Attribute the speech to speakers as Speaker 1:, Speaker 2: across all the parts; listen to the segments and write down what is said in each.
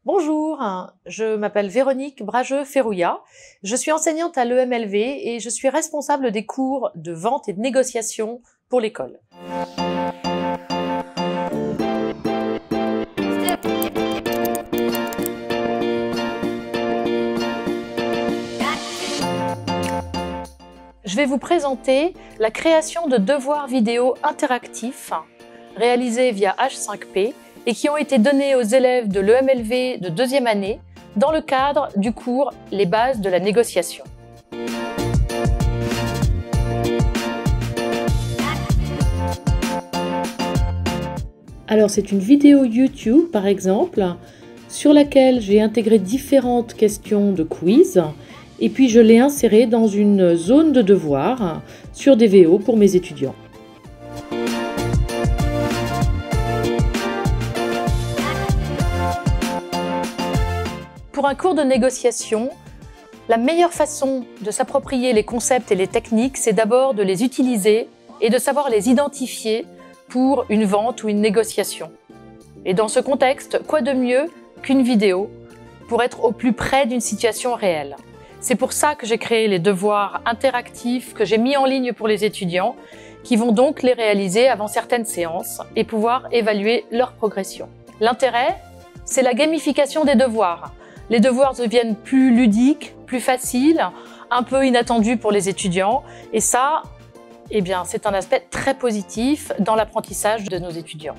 Speaker 1: Bonjour, je m'appelle Véronique Brageux-Ferrouillat. Je suis enseignante à l'EMLV et je suis responsable des cours de vente et de négociation pour l'école. Je vais vous présenter la création de devoirs vidéo interactifs réalisés via H5P et qui ont été donnés aux élèves de l'EMLV de 2e année dans le cadre du cours Les bases de la négociation. Alors c'est une vidéo YouTube par exemple sur laquelle j'ai intégré différentes questions de quiz et puis je l'ai insérée dans une zone de devoirs sur des VO pour mes étudiants. Pour un cours de négociation, la meilleure façon de s'approprier les concepts et les techniques, c'est d'abord de les utiliser et de savoir les identifier pour une vente ou une négociation. Et dans ce contexte, quoi de mieux qu'une vidéo pour être au plus près d'une situation réelle? C'est pour ça que j'ai créé les devoirs interactifs que j'ai mis en ligne pour les étudiants, qui vont donc les réaliser avant certaines séances et pouvoir évaluer leur progression. L'intérêt, c'est la gamification des devoirs. Les devoirs deviennent plus ludiques, plus faciles, un peu inattendus pour les étudiants. Et ça, eh bien, c'est un aspect très positif dans l'apprentissage de nos étudiants.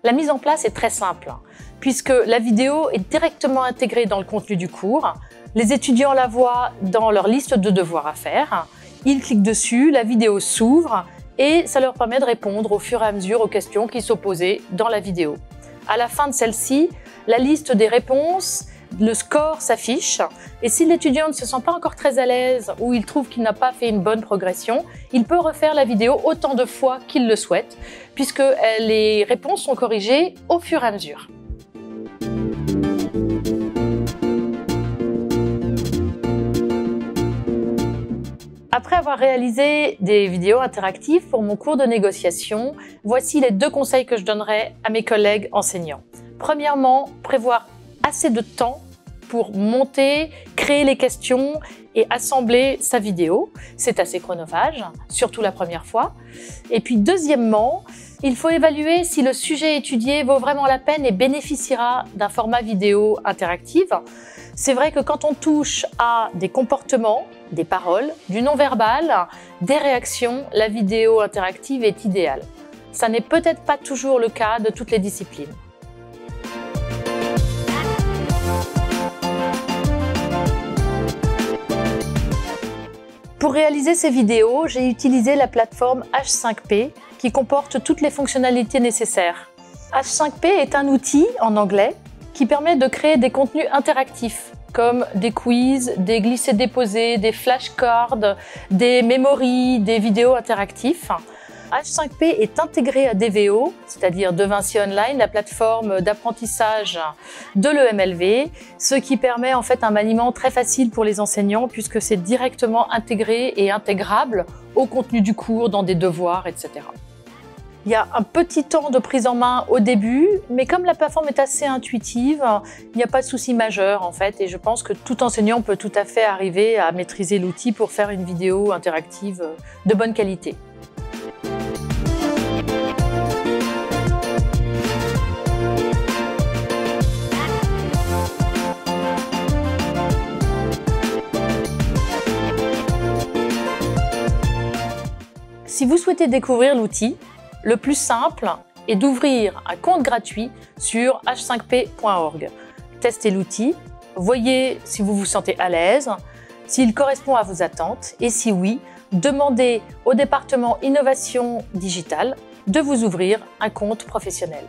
Speaker 1: La mise en place est très simple, puisque la vidéo est directement intégrée dans le contenu du cours. Les étudiants la voient dans leur liste de devoirs à faire. Ils cliquent dessus, la vidéo s'ouvre, et ça leur permet de répondre au fur et à mesure aux questions qui sont posées dans la vidéo. À la fin de celle-ci, la liste des réponses, le score s'affiche, et si l'étudiant ne se sent pas encore très à l'aise ou il trouve qu'il n'a pas fait une bonne progression, il peut refaire la vidéo autant de fois qu'il le souhaite, puisque les réponses sont corrigées au fur et à mesure. Après avoir réalisé des vidéos interactives pour mon cours de négociation, voici les 2 conseils que je donnerais à mes collègues enseignants. Premièrement, prévoir assez de temps pour monter, créer les questions et assembler sa vidéo. C'est assez chronophage, surtout la première fois. Et puis deuxièmement, il faut évaluer si le sujet étudié vaut vraiment la peine et bénéficiera d'un format vidéo interactif. C'est vrai que quand on touche à des comportements, des paroles, du non-verbal, des réactions, la vidéo interactive est idéale. Ça n'est peut-être pas toujours le cas de toutes les disciplines. Pour réaliser ces vidéos, j'ai utilisé la plateforme H5P qui comporte toutes les fonctionnalités nécessaires. H5P est un outil en anglais qui permet de créer des contenus interactifs comme des quiz, des glissés-déposés, des flashcards, des memories, des vidéos interactifs. H5P est intégré à DVO, c'est-à-dire De Vinci Online, la plateforme d'apprentissage de l'EMLV, ce qui permet en fait un maniement très facile pour les enseignants puisque c'est directement intégré et intégrable au contenu du cours, dans des devoirs, etc. Il y a un petit temps de prise en main au début, mais comme la plateforme est assez intuitive, il n'y a pas de souci majeur en fait, et je pense que tout enseignant peut tout à fait arriver à maîtriser l'outil pour faire une vidéo interactive de bonne qualité. Si vous souhaitez découvrir l'outil, le plus simple est d'ouvrir un compte gratuit sur h5p.org. Testez l'outil, voyez si vous vous sentez à l'aise, s'il correspond à vos attentes et si oui, demandez au département Innovation Digitale de vous ouvrir un compte professionnel.